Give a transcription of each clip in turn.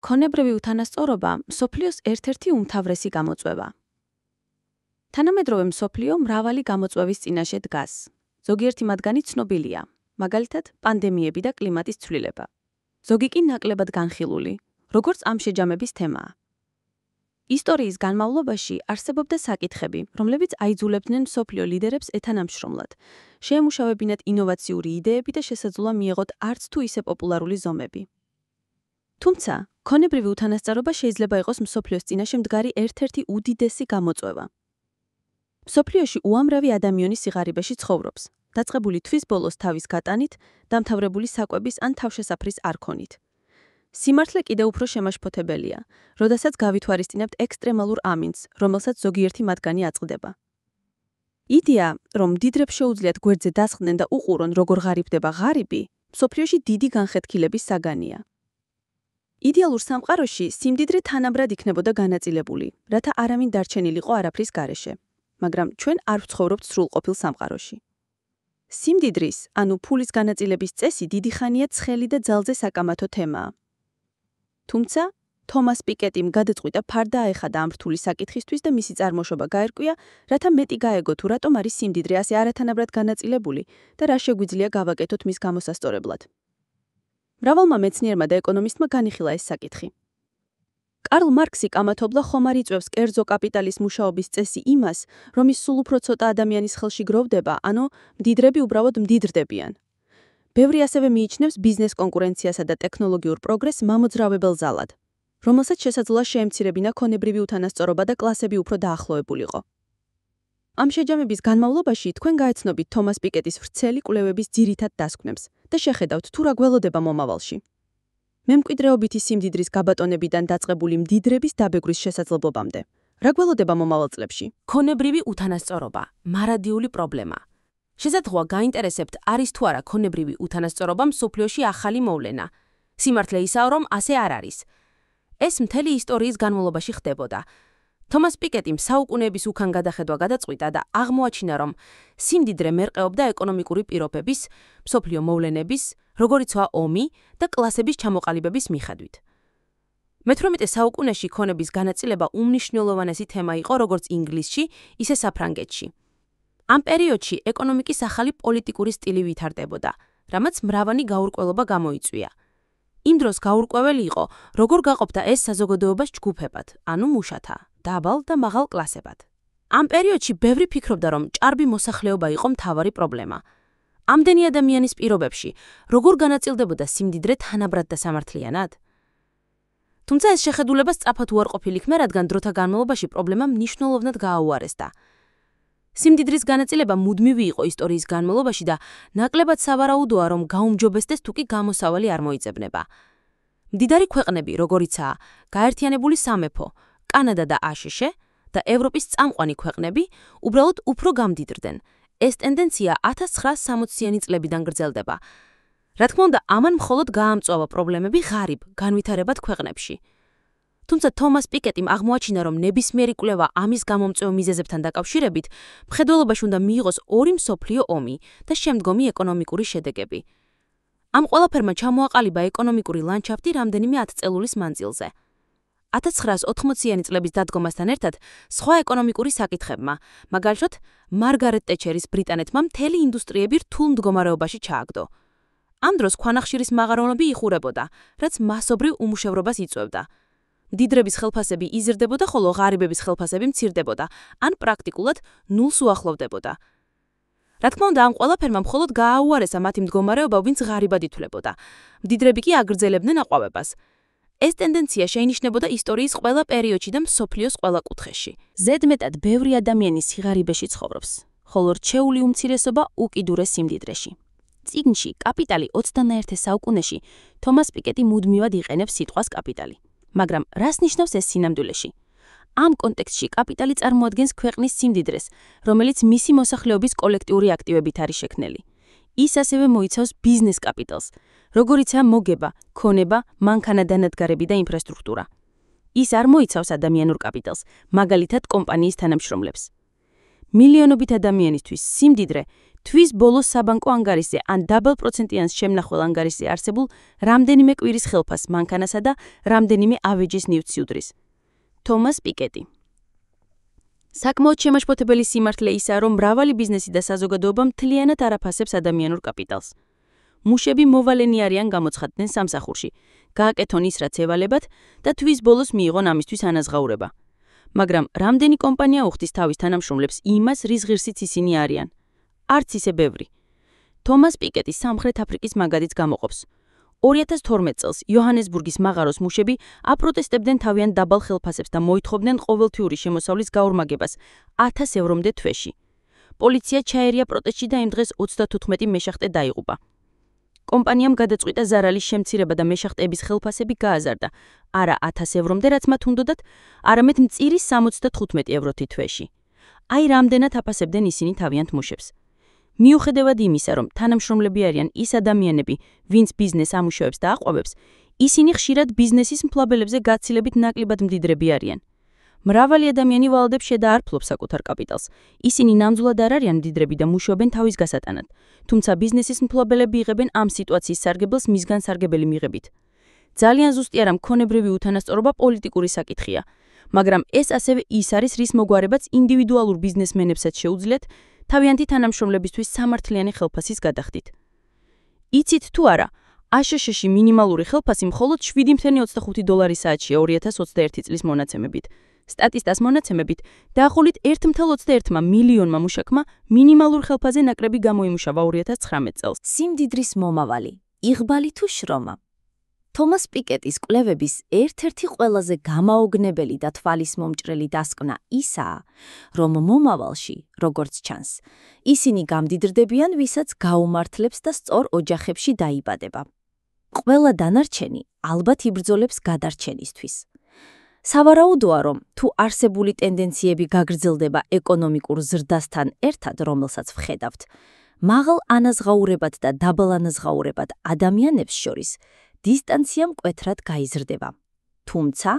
ქონებრივი უთანასწორობა მსოფლიოს ერთ-ერთი უმთავრესი გამოწვევა. თანამედროვე მსოფლიო მრავალი გამოწვევის წინაშე დგას. ზოგიერთი მათგანი ცნობილია, მაგალითად, პანდემიები და კლიმატის ცვლილება. ზოგი კი ნაკლებად განხილული, როგორც ამ შეჯამების თემაა. ისტორიის განმავლობაში არსებობდა საკითხები, რომლებიც აიძულებდნენ მსოფლიო ლიდერებს ეთანამშრომლად, შეემუშავებინათ ინოვაციური იდეები და შესაძლოა მიეღოთ არც თუ ისე პოპულარული ზომები. თუმცა, ქონებრივი უთანასწორობა შეიძლება იყოს მსოფლიოს წინაშე მდგარი ერთ-ერთი უდიდესი გამოწვევა. მსოფლიოში უამრავი ადამიანი სიღარიბეში ცხოვრობს, დაწყებული თვის ბოლოს თავის გატანით, დამთავრებული საკვების ან თავშესაფრის არქონით. სიმართლე კიდევ უფრო შემაშფოთებელია, როდესაც გავითვალისწინებთ ექსტრემალურ ამინდს, რომელსაც ზოგიერთი მათგანი აწყდება. იდეა, რომ მდიდრებს შეუძლიათ გვერდზე დასხდნენ და უყურონ, როგორ ღარიბდება ღარიბი, მსოფლიოში დიდი განხეთქილების საგანია. იდეალურ სამყაროში სიმდიდრე თანაბრად იქნებოდა განაწილებული, რათა არავინ დარჩენილიყო არაფრის გარეშე, მაგრამ ჩვენ არ ვცხოვრობთ სრულყოფილ სამყაროში. სიმდიდრის, ანუ ფულის განაწილების წესი დიდი ხანია ცხელი და ძალზე საკამათო თემაა. თუმცა, თომას პიკეტიმ გადაწყვიტა ფარდა აეხადა ამ რთული საკითხისთვის და მისი წარმოშობა გაერკვია, რათა მეტი გაეგო თუ რატომ არის სიმდიდრე ასე არათანაბრად განაწილებული და რა შეგვიძლია გავაკეთოთ მის გამოსასწორებლად. მრავალმა მეცნიერმა და ეკონომისტმა განიხილა ეს საკითხი. კარლ მარქსი კამათობდა ხომ არ იწვევს კერძო კაპიტალის მუშაობის წესი იმას, რომ ის სულ უფრო ცოტა ადამიანის ხელში გროვდება, ანუ მდიდრები უბრალოდ მდიდრდებიან. ბევრი ასევე მიიჩნევს ბიზნეს კონკურენციასა და ტექნოლოგიურ პროგრესს მამოძრავებელ ზალად, რომელსაც შესაძლოა შეემცირებინა ქონებრივი უთანასწორობა და კლასები უფრო დაახლოებულიყო. ამ შეჯამების განმავლობაში თქვენ გაეცნობით თომას პიკეტის ვრცელი კვლევების ძირითად დასკვნებს და შეხედავთ თუ რა გველოდება მომავალში. მემკვიდრეობითი სიმდიდრის გაბატონებიდან დაწყებული მდიდრების დაბეგვრის შესაძლებლობამდე. რა გველოდება მომავალ წლებში? ქონებრივი უთანასწორობა, მარადიული პრობლემა. შესაძლოა გაინტერესებთ, არის თუ არა ქონებრივი უთანასწორობა მსოფლიოში ახალი მოვლენა. სიმართლე ისაა, რომ ასე არ არის. ეს მთელი ისტორიის განმავლობაში ხდებოდა. თომას პიკეტიმ საუკუნეების უკან გადახედვა გადაწყვიტა და აღმოაჩინა, რომ სიმდიდრე მერყეობდა ეკონომიკური პირობების, მსოფლიო მოვლენების, როგორიცაა ომი და კლასების ჩამოყალიბების მიხედვით. მე-18 საუკუნეში ქონების განაწილება უმნიშვნელოვანესი თემა იყო როგორც ინგლისში, ისე საფრანგეთში. ამ პერიოდში ეკონომიკის ახალი პოლიტიკური სტილი ვითარდებოდა, რამაც მრავალი გაურკვევლობა გამოიწვია. იმ დროს გაურკვეველი იყო, როგორ გაყოფდა ეს საზოგადოებას ჯგუფებად, ანუ მუშათა, დაბალ და მაღალ კლასებად. ამ პერიოდში ბევრი ფიქრობდა, რომ ჭარბი მოსახლეობა იყო მთავარი პრობლემა. ამდენი ადამიანის პირობებში, როგორ განაწილდებოდა სიმდიდრე თანაბრად და სამართლიანად? თუმცა ეს შეხედულება სწრაფად უარყოფილი იქნა, რადგან დროთა განმავლობაში პრობლემა მნიშვნელოვნად გააუარესდა. სიმდიდრის განაწილება მუდმივი იყო ისტორიის განმავლობაში და ნაკლებად სავარაუდოა, რომ გაუმჯობესდეს თუ კი გამოსავალი არ მოიძებნება. მდიდარი ქვეყნები, როგორიცაა გაერთიანებული სამეფო, კანადა და აშშ და ევროპის წამყვანი ქვეყნები, უბრალოდ უფრო გამდიდრდნენ. ეს ტენდენცია 1960-იანი წლებიდან გრძელდება. რა თქმა უნდა, ამან მხოლოდ გაამწვავა პრობლემები ღარიბ, განვითარებად ქვეყნებში. თუმცა თომას პიკეტიმ აღმოაჩინა, რომ ნებისმიერი კვლევა ამის გამომწვევ მიზეზებთან დაკავშირებით, მხედველობაში უნდა მიიღოს ორი მსოფლიო ომი და შემდგომი ეკონომიკური შედეგები. ამ ყველაფერმა ჩამოაყალიბა ეკონომიკური ლანდშაფტი რამდენიმე ათწელულის მანძილზე. 1980-იანი წლების დადგომასთან ერთად სხვა ეკონომიკური საკითხებმა, მაგალითად, მარგარეტ ტეჩერის ბრიტანეთმა მთელი ინდუსტრიები რთულ მდგომარეობაში ჩააგდო. ამ დროს ქვანახშირის მაღარონები იხურებოდა, რაც მასობრივ უმუშევრობას იწვევდა. მდიდრების ხელფასები იზრდებოდა, ხოლო ღარიბების ხელფასები მცირდებოდა, ან პრაქტიკულად ნულს უახლოვდებოდა. რა თქმა უნდა, ამ ყველაფერმა მხოლოდ გააუარესა მათი მდგომარეობა, ვინც ღარიბად ითვლებოდა. მდიდრები კი აგრძელებდნენ აყვავებას. ეს ტენდენცია შეინიშნებოდა ისტორიის ყველა პერიოდში და მსოფლიოს ყველა კუთხეში. ზედმეტად ბევრი ადამიანი სიღარიბეში ცხოვრობს, ხოლო რჩეული უმცირესობა უკიდურეს სიმდიდრეში. წიგნში კაპიტალი 21 საუკუნეში თომას პიკეტი მუდმივად იყენებს სიტყვას კაპიტალი. მაგრამ რას ნიშნავს ეს სინამდვილეში? ამ კონტექსტში კაპიტალი წარმოადგენს ქვეყნის სიმდიდრეს, რომელიც მისი მოსახლეობის კოლექტიური აქტივებით არის შექმნილი. ის ასევე მოიცავს ბიზნეს კაპიტალს, როგორიცაა მოგება, ქონება, მანქანა-დანადგარები და ინფრასტრუქტურა. ის არ მოიცავს ადამიანურ კაპიტალს, მაგალითად კომპანიის თანამშრომლებს. მილიონობით ადამიანისთვის სიმდიდრე თვის ბოლოს საბანკო ანგარიშზე ან დაბალ პროცენტიან შემნახვალ ანგარიშზე არსებულ რამდენიმე კვირის ხელფასს მანქანასა და რამდენიმე ავეჯის ნივთს უდრის. თომას პიკეტი. საკმაოდ შემაშფოთებელი სიმართლე ისაა, რომ მრავალი ბიზნესი და საზოგადოება მთლიანად არ აფასებს ადამიანურ კაპიტალს. მუშები მოვალენი არიან გამოცხადდნენ სამსახურში, გააკეთონ ის, რაც ევალებათ და თვის ბოლოს მიიღონ ამისთვის ანაზღაურება. მაგრამ რამდენი კომპანია უხდის თავის თანამშრომლებს იმას, რის ღირსიც ისინი არიან? არც ისე ბევრი. თომას პიკეტი სამხრეთ აფრიკის მაგალითს გამოყოფს. 2012 წელს იოჰანესბურგის მაღაროს მუშები აპროტესტებდნენ თავიანთ დაბალ ხელფასებს და მოითხოვდნენ ყოველთვიური შემოსავლის გაორმაგებას 1000 ევრომდე თვეში. პოლიცია ჩაერია პროტესტში და იმ დღეს 34 მეშახტე დაიღუპა. კომპანიამ გადაწყვიტა ზარალის შემცირება და მეშახტეების ხელფასები გააზარდა, არა 1000 ევრომდე, რაც მათ უნდოდათ, არამედ მწირი 75 ევროთი თვეში. აი რამდენად აფასებდნენ ისინი თავიანთ მუშებს. მიუხედავად იმისა, რომ თანამშრომლები არიან ის ადამიანები, ვინც ბიზნეს ამუშავებს და აყვავებს, ისინი ხშირად ბიზნესის მფლობელებზე გაცილებით ნაკლებად მდიდრები არიან. მრავალი ადამიანი ვალდებს შე და არ ფლობს საკუთარ კაპიტალს. ისინი ნამდვილად არ არიან მდიდრები და მუშაობენ თავის გასატანად, თუმცა ბიზნესის მფლობელები იღებენ ამ სიტუაციის სარგებელს მისგან სარგებელი მიღებით. ძალიან ზუსტი არა მქონებრივი უთანასწორობა პოლიტიკური საკითხია, მაგრამ ეს ასევე ის არის, რის მოგვარებაც ინდივიდუალურ ბიზნესმენებსაც შეუძლიათ თავიანთი თანამშრომლებისთვის სამართლიანი ხელფასის გადახდით. იცით თუ არა, აშშ-ში მინიმალური ხელფასი მხოლოდ $7.25 საათშია 2021 წლის მონაცემებით. სტატისტას მონაცემებით, დაახლოებით 1.21 მილიონმა მუშაკმა მინიმალურ ხელფასზე ნაკრები გამოიმუშავა 2019 წელს. სიმდიდრის მომავალი, იღბალი თუ შრომა. თომას პიკეტის კვლევების ერთ-ერთი ყველაზე გამაოგნებელი და თვალისმომჭრელი დასკვნა ისაა, რომ მომავალში, როგორც ჩანს, ისინი გამდიდრდებიან, ვისაც გაუმართლებს და სწორ ოჯახებში დაიბადება. ყველა დანარჩენი ალბათ იბრძოლებს გადარჩენისთვის. სავარაუდოა, რომ თუ არსებული ტენდენციები გაგრძელდება ეკონომიკურ ზრდასთან ერთად, რომელსაც ვხედავთ, მაღალ ანაზღაურებად და დაბალ ანაზღაურებად ადამიანებს შორის დისტანცია მკვეთრად გაიზრდება. თუმცა,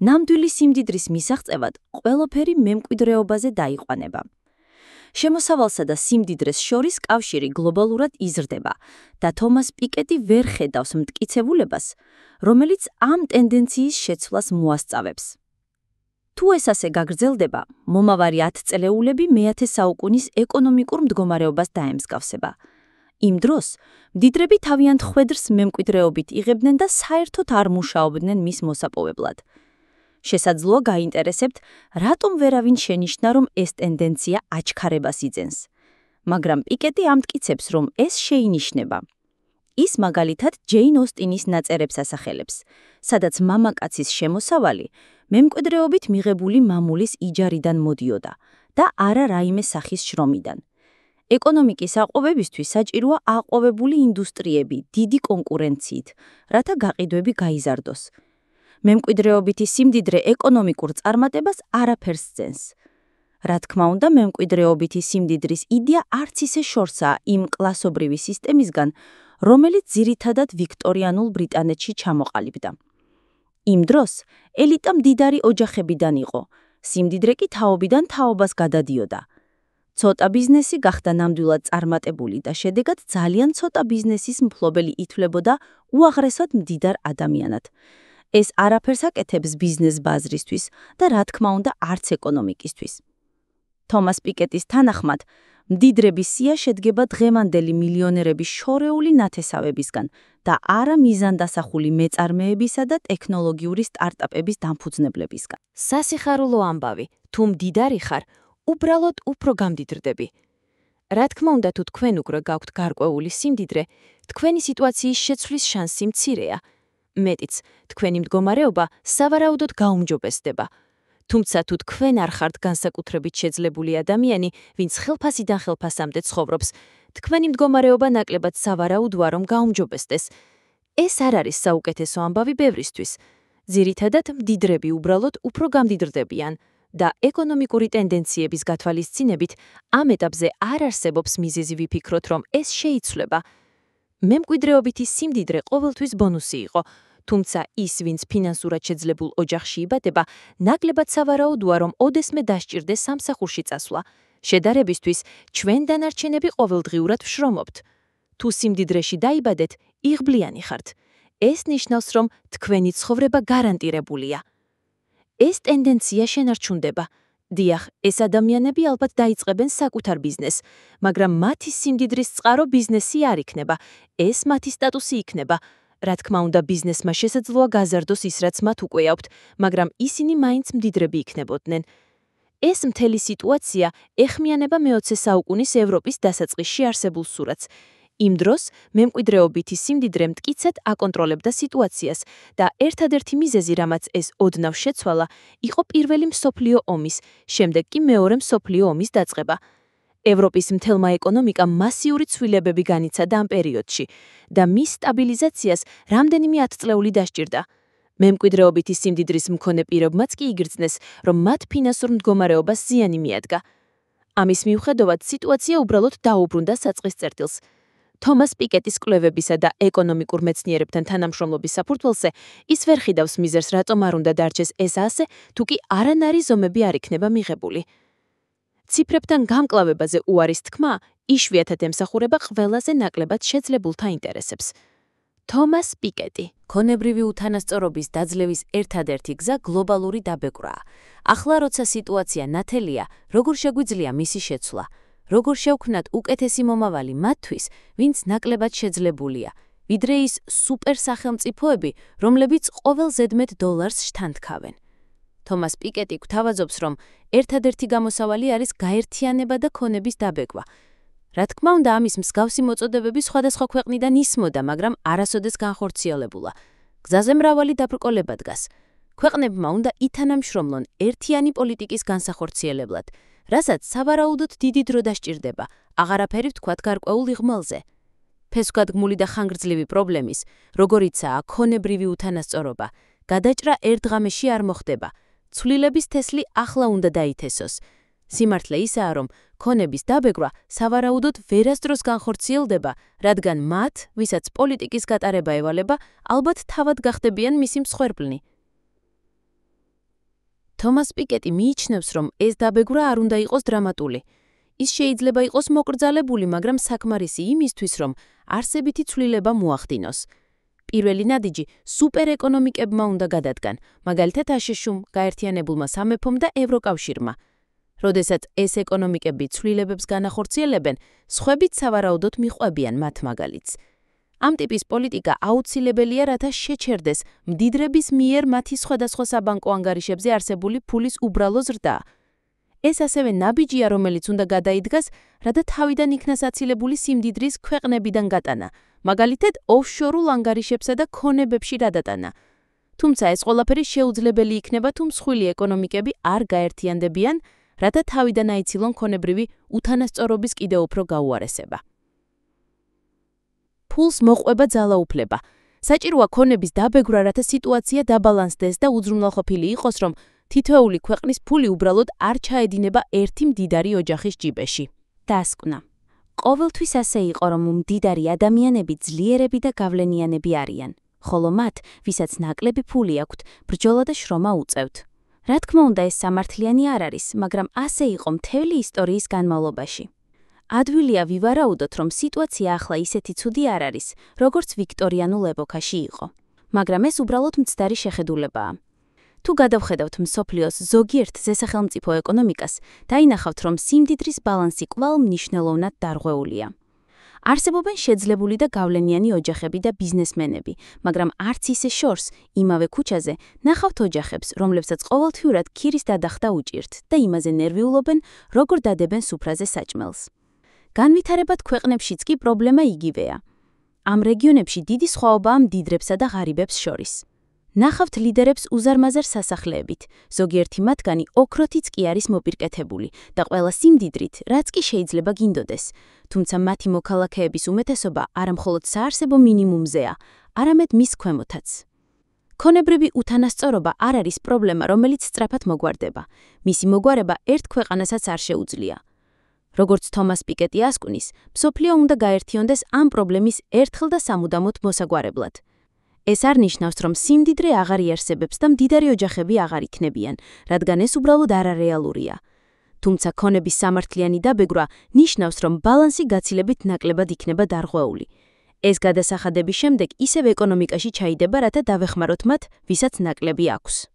ნამდვილი სიმდიდრის მისაღწევად ყველაფერი მემკვიდრეობაზე დაიყვანება. შემოსავალსა და სიმდიდრეს შორის კავშირი გლობალურად იზრდება და თომას პიკეტი ვერ ხედავს მტკიცებულებას, რომელიც ამ ტენდენციის შეცვლას მოასწავებს. თუ ეს ასე გაგრძელდება, მომავალი 10 წელეულები მე-10 საუკუნის ეკონომიკურ მდგომარეობას დაემსგავსება. იმ დროს მდიდრები თავიანთ ხვედრს მემკვიდრეობით იღებდნენ და საერთოდ არ მუშაობდნენ მის მოსაპოვებლად. შესაძლოა გაინტერესებთ, რატომ ვერავინ შენიშნა, რომ ეს ტენდენცია აჩქარებას იძენს. მაგრამ პიკეტი ამტკიცებს, რომ ეს შეინიშნება. ის მაგალითად ჯეინ ოსტინის ნაწერებს ასახელებს, სადაც მამაკაცის შემოსავალი მემკვიდრეობით მიღებული მამულის იჯარიდან მოდიოდა და არა რაიმე სახის შრომიდან. ეკონომიკის აყვავებისთვის საჭიროა აყვავებული ინდუსტრიები დიდი კონკურენციით, რათა გაყიდვები გაიზარდოს. მემკვიდრეობითი სიმდიდრე ეკონომიკურ წარმატებას არაფერს ძენს. რა თქმა უნდა, მემკვიდრეობითი სიმდიდრის იდეა არც ისე შორსაა იმ კლასობრივი სისტემისგან, რომელიც ძირითადად ვიქტორიანულ ბრიტანეთში ჩამოყალიბდა. იმ დროს ელიტა მდიდარი ოჯახებიდან იყო, სიმდიდრე კი თაობიდან თაობას გადადიოდა. ცოტა ბიზნესი გახდა ნამდვილად წარმატებული და შედეგად ძალიან ცოტა ბიზნესის მფლობელი ითვლებოდა უაღრესად მდიდარ ადამიანად. ეს არაფერს აკეთებს ბიზნეს ბაზრისთვის და რა თქმა უნდა არც ეკონომიკისთვის. თომას პიკეტის თანახმად, მდიდრების სია შედგება დღევანდელი მილიონერების შორეული ნათესავებისგან და არა მიზანდასახული მეწარმეებისა და ტექნოლოგიური სტარტაპების დამფუძნებლებისგან. სასიხარულო ამბავი, თუ მდიდარი ხარ, უბრალოდ უფრო გამდიდრდები. რა თქმა უნდა, თუ თქვენ უკვე გაქვთ გარკვეული სიმდიდრე, თქვენი სიტუაციის შეცვლის შანსი მცირეა. მეტიც, თქვენი მდგომარეობა სავარაუდოდ გაუმჯობესდება. თუმცა თუ თქვენ არ ხართ განსაკუთრებით შეძლებული ადამიანი, ვინც ხელფასიდან ხელფასამდე ცხოვრობს, თქვენი მდგომარეობა ნაკლებად სავარაუდოა, რომ გაუმჯობესდეს. ეს არ არის საუკეთესო ამბავი ბევრისთვის. ძირითადად მდიდრები უბრალოდ უფრო გამდიდრდებიან და ეკონომიკური ტენდენციების გათვალისწინებით ამ ეტაპზე არ არსებობს მიზეზი ვიფიქროთ, რომ ეს შეიცვლება. მემკვიდრეობითი სიმდიდრე ყოველთვის ბონუსი იყო, თუმცა ის, ვინც ფინანსურად შეძლებულ ოჯახში იბადება, ნაკლებად სავარაუდოა, რომ ოდესმე დასჭირდეს სამსახურში წასვლა. შედარებისთვის, ჩვენ დანარჩენები ყოველდღიურად ვშრომობთ. თუ სიმდიდრეში დაიბადეთ, იღბლიანი ხართ. ეს ნიშნავს, რომ თქვენი ცხოვრება გარანტირებულია. ეს ტენდენცია შენარჩუნდება. დიახ, ეს ადამიანები ალბათ დაიწყებენ საკუთარ ბიზნესს, მაგრამ მათი სიმდიდრის წყარო ბიზნესი არ იქნება, ეს მათი სტატუსი იქნება. რა თქმა უნდა, ბიზნესმა შესაძლოა გაზარდოს ის, რაც მათ უკვე აქვთ, მაგრამ ისინი მაინც მდიდრები იქნებოდნენ. ეს მთელი სიტუაცია ეხმიანება მე-20 საუკუნის ევროპის დასაწყისში არსებულ სურათს. იმ დროს მემკვიდრეობითი სიმდიდრე მტკიცედ აკონტროლებდა სიტუაციას და ერთადერთი მიზეზი, რამაც ეს ოდნავ შეცვალა, იყო პირველი მსოფლიო ომის, შემდეგ კი მეორე მსოფლიო ომის დაწყება. ევროპის მთელმა ეკონომიკამ მასიური ცვლილებები განიცადა ამ პერიოდში და მის სტაბილიზაციას რამდენიმე ათწლეული დასჭირდა. მემკვიდრეობითი სიმდიდრის მქონე პირობმაც კი იგრძნეს, რომ მათ ფინანსურ მდგომარეობას ზიანი მიადგა. ამის მიუხედავად სიტუაცია უბრალოდ დაუბრუნდა საწყის წერტილს. თომას პიკეტის კვლევებისა და ეკონომიკურ მეცნიერებთან თანამშრომლობის საფუძველზე ის ვერ ხედავს მიზერს, რატომ არ უნდა დარჩეს ეს ასე, თუ კი არანაირი ზომები არ იქნება მიღებული. ციფრებთან გამკლავებაზე უარის თქმა იშვიათად ემსახურება ყველაზე ნაკლებად შეძლებულთა ინტერესებს. თომას პიკეტი. ქონებრივი უთანასწორობის დაძლევის ერთადერთი გზა გლობალური დაბეჭდაა. ახლა როცა სიტუაცია ნათელია, როგორ შეგვიძლია მისი შეცვლა? როგორ შევქმნათ უკეთესი მომავალი მათთვის, ვინც ნაკლებად შეძლებულია, ვიდრე ის სუპერ სახელმწიფოები, რომლებიც ყოველ ზედმეტ დოლარს შთანთქავენ. თომას პიკეტი გვთავაზობს, რომ ერთადერთი გამოსავალი არის გაერთიანება და ქონების დაბეჭდა. რა თქმა უნდა, ამის მსგავსი მოწოდებები სხვადასხვა ქვეყნიდან ისმოდა, მაგრამ არასოდეს განხორციელებულა. გზაზე მრავალი დაბრკოლება დგას. ქვეყნებმა უნდა ითანამშრომლონ ერთიანი პოლიტიკის განსახორციელებლად, რასაც სავარაუდოდ დიდი დრო დასჭირდება, აღარაფერი ვთქვათ გარკვეულ იღმალზე. ფესვგადგმული და ხანგრძლივი პრობლემის, როგორიცაა ქონებრივი უთანასწორობა, გადაჭრა ერთ ღამეში არ მოხდება. ცვლილების თესლი ახლა უნდა დაითესოს. სიმართლე ისაა, რომ ქონების დაბეჭდა სავარაუდოდ ვერასდროს განხორციელდება, რადგან მათ, ვისაც პოლიტიკის გატარება ევალება, ალბათ თავად გახდებიან მისი მსხვერპლნი. თომას პიკეტი მიიჩნევს, რომ ეს დაბეჭდა არ უნდა იყოს დრამატული. ის შეიძლება იყოს მოკრძალებული, მაგრამ საკმარისი იმისთვის, რომ არსებითი ცვლილება მოახდინოს. პირველი ნადიჯი სუპერეკონომიკებმა უნდა გადადგან, მაგალითად აშშ-ում, გაერთიანებულმა სამეფომ და ევროკავშირმა. როდესაც ეს ეკონომიკები ცვლილებებს განახორციელებენ, სხვებიც სავარაუდოდ მიყვებიან მათ მაგალითს. ამ ტიპის პოლიტიკა აუცილებელია, რათა შეჩერდეს მდიდრების მიერ მათი სხვადასხვა საბანკო ანგარიშებზე არსებული ფულის უბრალო ზრდა. ეს ასევე ნაბიჯია, რომელიც უნდა გადაიდგას, რათა თავიდან იქნას აცილებული სიმდიდრის ქვეყნებიდან გატანა, მაგალითად ოფშორულ ანგარიშებსა და ქონებებში გადატანა. თუმცა ეს ყველაფერი შეუძლებელი იქნება, თუ მსხვილი ეკონომიკები არ გაერთიანდებიან, რათა თავიდან აიცილონ ქონებრივი უთანასწორობის კიდევ უფრო გაუარესება. ფულს მოყვება ძალაუფლება. საჭიროა ქონების დაბეჭდა, რათა სიტუაცია დაბალანსდეს და უზრუნველყოფილი იყოს, რომ თითოეული ქვეყნის ფული უბრალოდ არ ჩაედინება ერთი მდიდარი ოჯახის ჯიბეში. დასკვნა. ყოველთვის ასე იყო, რომ მდიდარი ადამიანები ძლიერები და გავლენიანები არიან, ხოლო მათ, ვისაც ნაკლები ფული აქვთ, ბრძოლა და შრომა უწევთ. რა თქმა უნდა, ეს სამართლიანი არ არის, მაგრამ ასე იყო მთელი ისტორიის განმავლობაში. ადვილია ვივარაუდოთ, რომ სიტუაცია ახლა ისეთი ცუდი არ არის, როგორც ვიქტორიანულ ეპოქაში იყო. მაგრამ ეს უბრალოდ მცდარი შეხედულებაა. თუ გადავხედავთ მსოფლიოს ზოგიერთ ზესახელმწიფო ეკონომიკას, დაინახავთ, რომ სიმდიდრის ბალანსი კვლავ მნიშვნელოვნად დარღვეულია. არსებობენ შეძლებული და გავლენიანი ოჯახები და ბიზნესმენები, მაგრამ არც ისე შორს, იმავე ქუჩაზე, ნახავთ ოჯახებს, რომლებსაც ყოველთვიურად ქირის დადახდა უჭირთ და იმაზე ნერვიულობენ, როგორ დადებენ სუფრაზე საჭმელს. განვითარებად ქვეყნებშიც კი პრობლემა იგივეა. ამ რეგიონებში დიდი სხვაობაა მდიდრებსა და ღარიბებს შორის. ნახავთ ლიდერებს უზარმაზარ სასახლეებით, ზოგიერთი მათგანი ოქროთიც კი არის მოპირკეთებული და ყველა სიმდიდრით, რაც კი შეიძლება გინდოდეს, თუმცა მათი მოქალაქეების უმეტესობა არამხოლოდ საარსებო მინიმუმზეა, არამედ მის ქვემოთაც. ქონებრივი უთანასწორობა არ არის პრობლემა, რომელიც სწრაფად მოგვარდება. მისი მოგვარება ერთ ქვეყანასაც არ შეუძლია. როგორც თომას პიკეტი ასკვნის, მსოფლიო უნდა გაერთიონდეს ამ პრობლემის ერთხელ და სამუდამოდ მოსაგვარებლად. ეს არ ნიშნავს, რომ სიმდიდრე აღარ იარსებებს და მდიდარი ოჯახები აღარ იქნებიან, რადგან ეს უბრალოდ არარეალურია. თუმცა ქონების სამართლიანი დაბეგრვა ნიშნავს, რომ ბალანსი გაცილებით ნაკლებად იქნება დარღვეული. ეს გადასახადების შემდეგ ისევ ეკონომიკაში ჩაიდება, რათა დავეხმაროთ მათ, ვისაც ნაკლები აქვს.